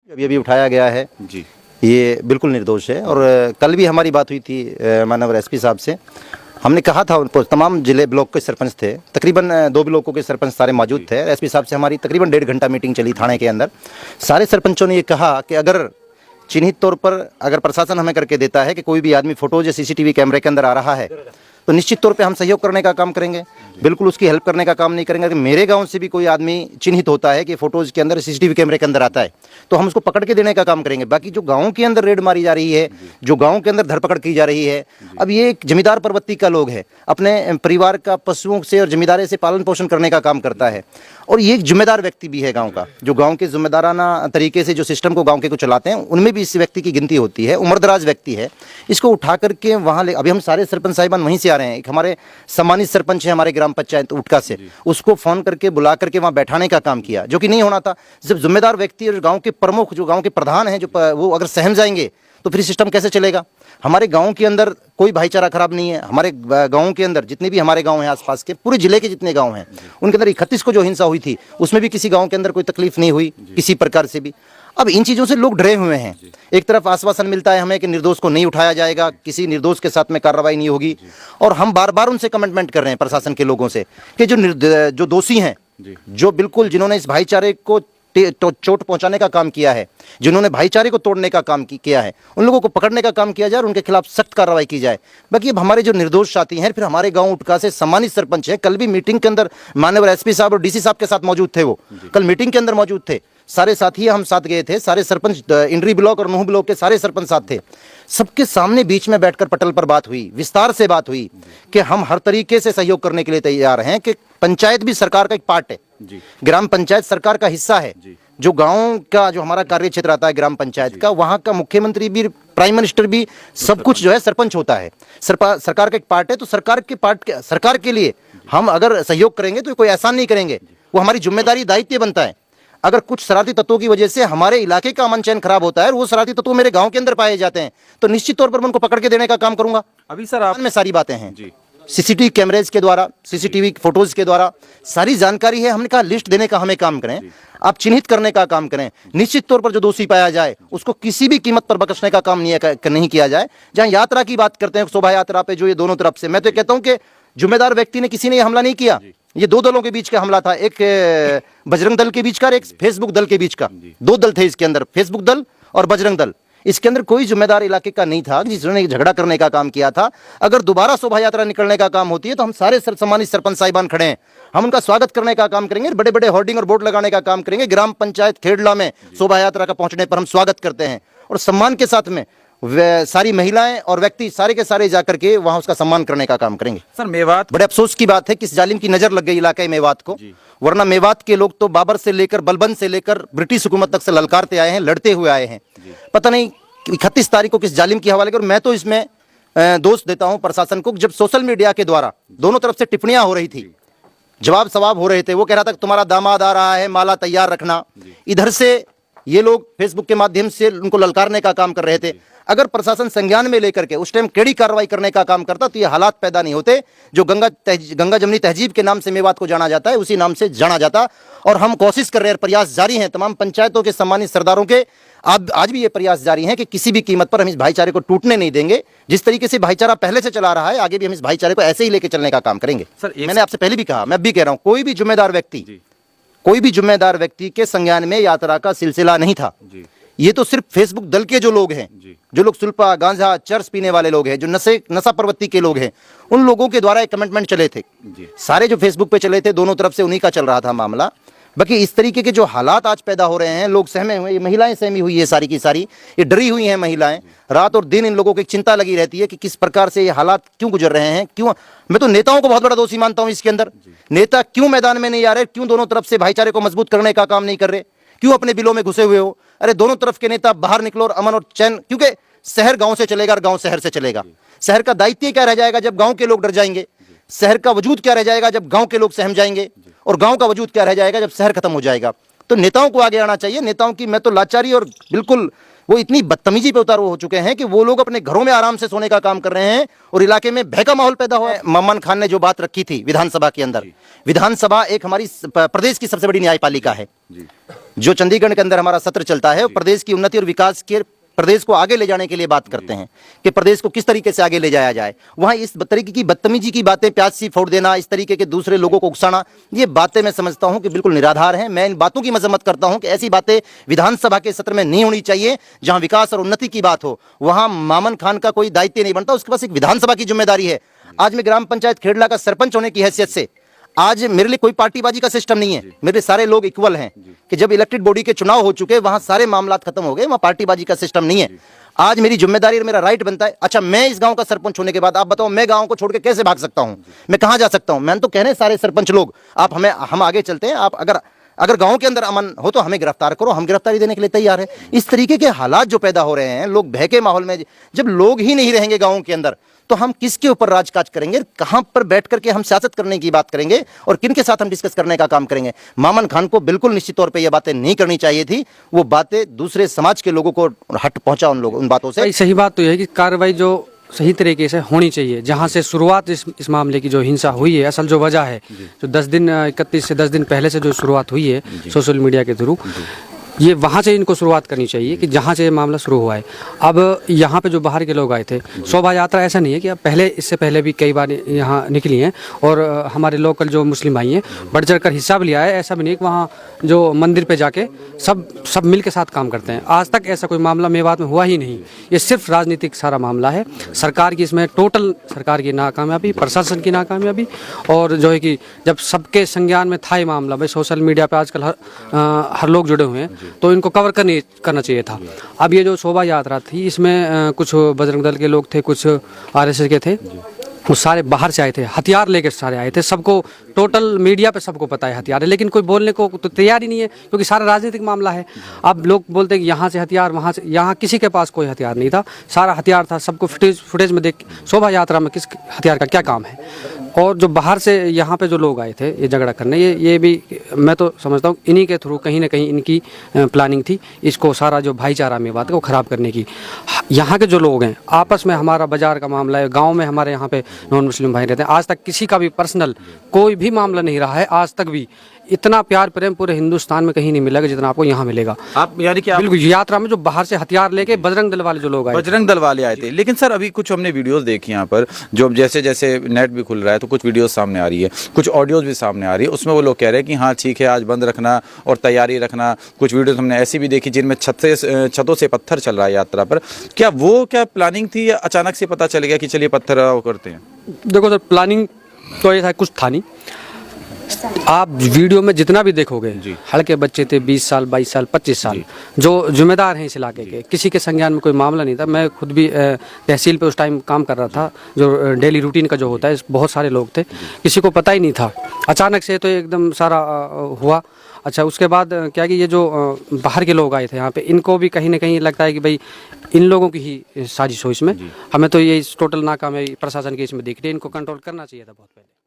अभी अभी उठाया गया है जी, ये बिल्कुल निर्दोष है। और कल भी हमारी बात हुई थी माननीय एसपी साहब से। हमने कहा था उनको, तमाम जिले ब्लॉक के सरपंच थे, तकरीबन 2 ब्लॉकों के सरपंच सारे मौजूद थे। एसपी साहब से हमारी तकरीबन 1.5 घंटा मीटिंग चली थाने के अंदर। सारे सरपंचों ने ये कहा कि अगर चिन्हित तौर पर अगर प्रशासन हमें करके देता है कि कोई भी आदमी फोटोज या सीसीटीवी कैमरे के अंदर आ रहा है तो निश्चित तौर पे हम सहयोग करने का काम करेंगे, बिल्कुल उसकी हेल्प करने का काम नहीं करेंगे। कि मेरे गांव से भी कोई आदमी चिन्हित होता है कि फोटोज के अंदर सीसीटीवी कैमरे के अंदर आता है तो हम उसको पकड़ के देने का काम करेंगे। बाकी जो गांव के अंदर रेड मारी जा रही है, जो गांव के अंदर धरपकड़ की जा रही है, अब ये एक जमींदार प्रवृत्ति का लोग है, अपने परिवार का पशुओं से और जमींदारी से पालन पोषण करने का काम करता है। और ये एक जिम्मेदार व्यक्ति भी है गाँव का, जो गाँव के जिम्मेदाराना तरीके से जो सिस्टम को गाँव के को चलाते हैं, उनमें भी इस व्यक्ति की गिनती होती है। उम्रदराज व्यक्ति है, इसको उठा करके वहाँ ले, अभी हम सारे सरपंच साहिबान वहीं से आ रहे हैं। एक हमारे सम्मानित सरपंच है हमारे ग्राम पंचायत उटका से, उसको फोन करके बुला करके वहाँ बैठाने का काम किया, जो कि नहीं होना था। जब जिम्मेदार व्यक्ति और गांव के प्रमुख, जो गांव के प्रधान हैं, जो वो अगर सहम जाएंगे तो फिर सिस्टम कैसे चलेगा। हमारे गांव के अंदर कोई भाईचारा खराब नहीं है। हमारे गांव के अंदर जितने भी हमारे गांव हैं आसपास के, पूरे जिले के जितने गांव हैं, उनके अंदर 31 को जो हिंसा हुई थी उसमें भी किसी गांव के अंदर कोई तकलीफ नहीं हुई किसी प्रकार से भी। अब इन चीज़ों से लोग डरे हुए हैं। एक तरफ आश्वासन मिलता है हमें कि निर्दोष को नहीं उठाया जाएगा, किसी निर्दोष के साथ में कार्रवाई नहीं होगी, और हम बार बार उनसे कमिटमेंट कर रहे हैं प्रशासन के लोगों से कि जो दोषी हैं, जो बिल्कुल जिन्होंने इस भाईचारे को चोट पहुंचाने का काम किया है, जिन्होंने भाईचारे को तोड़ने का काम किया है, उन लोगों को पकड़ने का काम किया जाए और उनके खिलाफ सख्त कार्रवाई की जाए। बाकी अब हमारे जो निर्दोष साथी हैं, फिर हमारे गांव उटका से सम्मानित सरपंच है, कल भी मीटिंग के अंदर माननीय एसपी साहब और डीसी साहब के साथ मौजूद थे। वो कल मीटिंग के अंदर मौजूद थे, सारे साथी हम साथ गए थे, सारे सरपंच इंड्री ब्लॉक और नूह ब्लॉक के सारे सरपंच साथ थे। सबके सामने बीच में बैठकर पटल पर बात हुई, विस्तार से बात हुई कि हम हर तरीके से सहयोग करने के लिए तैयार हैं, कि पंचायत भी सरकार का एक पार्ट है, ग्राम पंचायत सरकार का हिस्सा है। जो गांव का जो हमारा कार्य क्षेत्र आता है ग्राम पंचायत का, वहां का मुख्यमंत्री भी, प्राइम मिनिस्टर भी, सब कुछ जो है सरपंच होता है, सरकार का एक पार्ट है। तो सरकार के लिए हम अगर सहयोग करेंगे तो कोई एहसान नहीं करेंगे, वो हमारी जिम्मेदारी दायित्व बनता है। अगर कुछ शरारती तत्वों की वजह से हमारे इलाके का अमन चैन खराब होता है और वो शरारती तत्व मेरे गांव के अंदर पाए जाते हैं तो निश्चित तौर पर मैं उनको पकड़ के देने का काम करूंगा। अभी सर आप में सारी बातें हैं, सीसीटीवी कैमरेज के द्वारा, सीसीटीवी फोटोज के द्वारा सारी जानकारी है। हमने कहा लिस्ट देने का हमें काम करें, आप चिन्हित करने का काम करें। निश्चित तौर पर जो दोषी पाया जाए उसको किसी भी कीमत पर बख्शने का काम नहीं किया जाए। जहां यात्रा की बात करते हैं, शोभा यात्रा पे जो ये दोनों तरफ से, मैं तो कहता हूं कि जिम्मेदार व्यक्ति ने, किसी ने ये हमला नहीं किया, ये 2 दलों के बीच का हमला था, एक बजरंग दल के बीच का और एक फेसबुक दल के बीच का। 2 दल थे इसके अंदर, फेसबुक दल और बजरंग दल। इसके अंदर कोई जिम्मेदार इलाके का नहीं था जिसने झगड़ा करने का काम किया था। अगर दोबारा शोभा यात्रा निकलने का काम होती है तो हम सारे सम्मानित सरपंच साहिबान खड़े हैं, हम उनका स्वागत करने का काम करेंगे, बड़े बड़े होर्डिंग और बोर्ड लगाने का काम करेंगे। ग्राम पंचायत खेड़ला में शोभा यात्रा का पहुंचने पर हम स्वागत करते हैं और सम्मान के साथ में सारी महिलाएं और व्यक्ति सारे के सारे जाकर के वहां उसका सम्मान करने का काम करेंगे। सर मेवात, बड़े अफसोस की बात है किस जालिम की नजर लग गई इलाके मेवात को, वरना मेवात के लोग तो बाबर से लेकर, बलबन से लेकर ब्रिटिश हुकूमत तक से ललकारते आए हैं, लड़ते हुए आए हैं। पता नहीं 31 तारीख को किस जालिम के हवाले कर। मैं तो इसमें दोष देता हूं प्रशासन को। जब सोशल मीडिया के द्वारा दोनों तरफ से टिप्पणियां हो रही थी, जवाब सवाब हो रहे थे, वो कह रहा था तुम्हारा दामाद आ रहा है, माला तैयार रखना, इधर से ये लोग फेसबुक के माध्यम से उनको ललकारने का काम कर रहे थे। अगर प्रशासन संज्ञान में लेकर के उस टाइम कड़ी कार्रवाई करने का काम करता तो ये हालात पैदा नहीं होते। जो गंगा जमनी तहजीब के नाम से मेवात को जाना जाता है, उसी नाम से जाना जाता। और हम कोशिश कर रहे हैं, प्रयास जारी हैं तमाम पंचायतों के सम्मानित सरदारों के, आज भी ये प्रयास जारी है कि किसी भी कीमत पर हम इस भाईचारे को टूटने नहीं देंगे। जिस तरीके से भाईचारा पहले से चला रहा है, आगे भी हम इस भाईचारे को ऐसे ही लेके चलने का काम करेंगे। मैंने आपसे पहले भी कहा, मैं भी कह रहा हूं, कोई भी जिम्मेदार व्यक्ति के संज्ञान में यात्रा का सिलसिला नहीं था। ये तो सिर्फ फेसबुक दल के जो लोग हैं, जो लोग सुल्फा, गांजा, चर्स पीने वाले लोग हैं, जो नशा प्रवृत्ति के लोग हैं, उन लोगों के द्वारा एक कमिटमेंट चले थे। सारे जो फेसबुक पे चले थे, दोनों तरफ से उन्हीं का चल रहा था मामला। बाकी इस तरीके के जो हालात आज पैदा हो रहे हैं, लोग सहमे हुए, ये महिलाएं सहमी हुई है, सारी की सारी ये डरी हुई हैं महिलाएं। रात और दिन इन लोगों को एक चिंता लगी रहती है कि किस प्रकार से ये हालात क्यों गुजर रहे हैं, क्यों। मैं तो नेताओं को बहुत बड़ा दोषी मानता हूं इसके अंदर। नेता क्यों मैदान में नहीं आ रहे, क्यों दोनों तरफ से भाईचारे को मजबूत करने का काम नहीं कर रहे, क्यों अपने बिलों में घुसे हुए हो। अरे दोनों तरफ के नेता बाहर निकलो और अमन और चैन, क्योंकि शहर गांव से चलेगा और गांव शहर से चलेगा। शहर का दायित्व क्या रह जाएगा जब गांव के लोग डर जाएंगे, शहर का वजूद क्या रह जाएगा जब गांव के लोग सहम जाएंगे, और गांव का वजूद क्या रह जाएगा जब शहर खत्म हो जाएगा। तो नेताओं को आगे आना चाहिए। नेताओं की मैं तो लाचारी और बिल्कुल वो इतनी बदतमीजी पे उतारू हो चुके हैं कि वो लोग अपने घरों में आराम से सोने का काम कर रहे हैं और इलाके में भय का माहौल पैदा हुआ है। ममन खान ने जो बात रखी थी विधानसभा के अंदर, विधानसभा एक हमारी प्रदेश की सबसे बड़ी न्यायपालिका है। जो चंडीगढ़ के अंदर हमारा सत्र चलता है, प्रदेश की उन्नति और विकास के, प्रदेश को आगे ले जाने के लिए बात करते हैं कि प्रदेश को किस तरीके से आगे ले जाया जाए। वहां इस तरीके की बदतमीजी की बातें, प्याज सी फोड़ देना, इस तरीके के दूसरे लोगों को उकसाना, ये बातें मैं समझता हूं कि बिल्कुल निराधार हैं। मैं इन बातों की मजम्मत करता हूं कि ऐसी बातें विधानसभा के सत्र में नहीं होनी चाहिए। जहां विकास और उन्नति की बात हो, वहां मामन खान का कोई दायित्व नहीं बनता, उसके पास एक विधानसभा की जिम्मेदारी है। आज मैं ग्राम पंचायत खेड़ला का सरपंच होने की हैसियत से, आज मेरे लिए कोई पार्टीबाजी का सिस्टम नहीं है, मेरे लिए सारे लोग इक्वल हैं कि जब इलेक्टेड बॉडी के चुनाव हो चुके, वहां सारे मामला खत्म हो गए, वहां पार्टीबाजी का सिस्टम नहीं है। आज मेरी जिम्मेदारी और मेरा राइट बनता है। अच्छा, मैं इस गांव का सरपंच होने के बाद आप बताओ, मैं गांव को छोड़ के कैसे भाग सकता हूं? मैं कहां जा सकता हूं? मैंने तो कह रहे हैं सारे सरपंच लोग, आप हम आगे चलते हैं। आप अगर गांव के अंदर अमन हो तो हमें गिरफ्तार करो, हम गिरफ्तारी देने के लिए तैयार है। इस तरीके के हालात जो पैदा हो रहे हैं, लोग भय के माहौल में, जब लोग ही नहीं रहेंगे गांव के अंदर, तो हम किसके ऊपर राजकाज करेंगे? कहां पर बैठ करके हम सियासत करने की बात करेंगे और किन के साथ हम डिस्कस करने का काम करेंगे? मामन खान को बिल्कुल निश्चित तौर पे ये बातें नहीं करनी चाहिए थी। वो बातें दूसरे समाज के लोगों को हट पहुंचा उन बातों से। सही बात तो यह है कि कार्रवाई जो सही तरीके से होनी चाहिए। जहां से शुरुआत इस मामले की जो हिंसा हुई है, असल जो वजह है, जो 31 से 10 दिन पहले से जो शुरुआत हुई है सोशल मीडिया के थ्रू, ये वहाँ से इनको शुरुआत करनी चाहिए कि जहाँ से ये मामला शुरू हुआ है। अब यहाँ पे जो बाहर के लोग आए थे, शोभा यात्रा ऐसा नहीं है कि अब इससे पहले भी कई बार यहाँ निकली हैं और हमारे लोकल जो मुस्लिम भाई हैं बढ़ चढ़ कर हिस्सा भी लिया है। ऐसा भी नहीं कि वहाँ जो मंदिर पे जाके सब मिल के साथ काम करते हैं। आज तक ऐसा कोई मामला मेवात में हुआ ही नहीं। ये सिर्फ राजनीतिक सारा मामला है। सरकार की इसमें टोटल सरकार की नाकामयाबी, प्रशासन की नाकामयाबी, और जो है कि जब सबके संज्ञान में था ये मामला, भाई सोशल मीडिया पे आजकल हर लोग जुड़े हुए हैं, तो इनको कवर करना चाहिए था। अब ये जो शोभा यात्रा थी, इसमें कुछ बजरंग दल के लोग थे, कुछ आरएसएस के थे, वो सारे बाहर से आए थे, हथियार लेकर सारे आए थे। सबको टोटल मीडिया पे सबको पता है हथियार है, लेकिन कोई बोलने को तो तैयार ही नहीं है, क्योंकि सारा राजनीतिक मामला है। अब लोग बोलते हैं कि यहाँ से हथियार, वहाँ से, यहाँ किसी के पास कोई हथियार नहीं था, सारा हथियार था। सबको फुटेज में देख, शोभा यात्रा में किस हथियार का क्या काम है? और जो बाहर से यहाँ पे जो लोग आए थे ये झगड़ा करने, ये भी मैं तो समझता हूँ इन्हीं के थ्रू कहीं ना कहीं इनकी प्लानिंग थी, इसको सारा जो भाईचारा मेवात को ख़राब करने की। यहाँ के जो लोग हैं आपस में, हमारा बाजार का मामला है, गांव में हमारे यहाँ पे नॉन मुस्लिम भाई रहते हैं, आज तक किसी का भी पर्सनल कोई भी मामला नहीं रहा है। आज तक भी इतना प्यार प्रेम पूरे हिंदुस्तान में कहीं नहीं मिलेगा जितना आपको यहाँ मिलेगा। आप यानी कि बिल्कुल यात्रा में जो बाहर से हथियार लेके बजरंग दल वाले जो लोग आए, बजरंग दल वाले आए थे। लेकिन सर अभी कुछ हमने वीडियोस देखी यहाँ पर, जो जैसे जैसे नेट भी खुल रहा है तो कुछ वीडियोस सामने आ रही है, कुछ ऑडियोज भी सामने आ रही है। उसमें वो लोग कह रहे हैं कि हाँ ठीक है, आज बंद रखना और तैयारी रखना। कुछ वीडियोस हमने ऐसी भी देखी जिनमें छतों से पत्थर चल रहा है यात्रा पर। क्या प्लानिंग थी या अचानक से पता चल गया कि चलिए पत्थर करते हैं? देखो सर, प्लानिंग तो ये था, कुछ था नहीं। आप वीडियो में जितना भी देखोगे, हल्के बच्चे थे, 20 साल 22 साल 25 साल, जो जिम्मेदार हैं इस इलाके के, किसी के संज्ञान में कोई मामला नहीं था। मैं खुद भी तहसील पे उस टाइम काम कर रहा था, जो डेली रूटीन का जो होता है, बहुत सारे लोग थे, किसी को पता ही नहीं था। अचानक से तो एकदम सारा हुआ। अच्छा, उसके बाद क्या कि ये जो बाहर के लोग आए थे यहाँ पे, इनको भी कहीं ना कहीं लगता है कि भाई इन लोगों की ही साजिश हो इसमें। हमें तो ये टोटल नाकामयाबी प्रशासन की इसमें दिख रही है। इनको कंट्रोल करना चाहिए था बहुत पहले।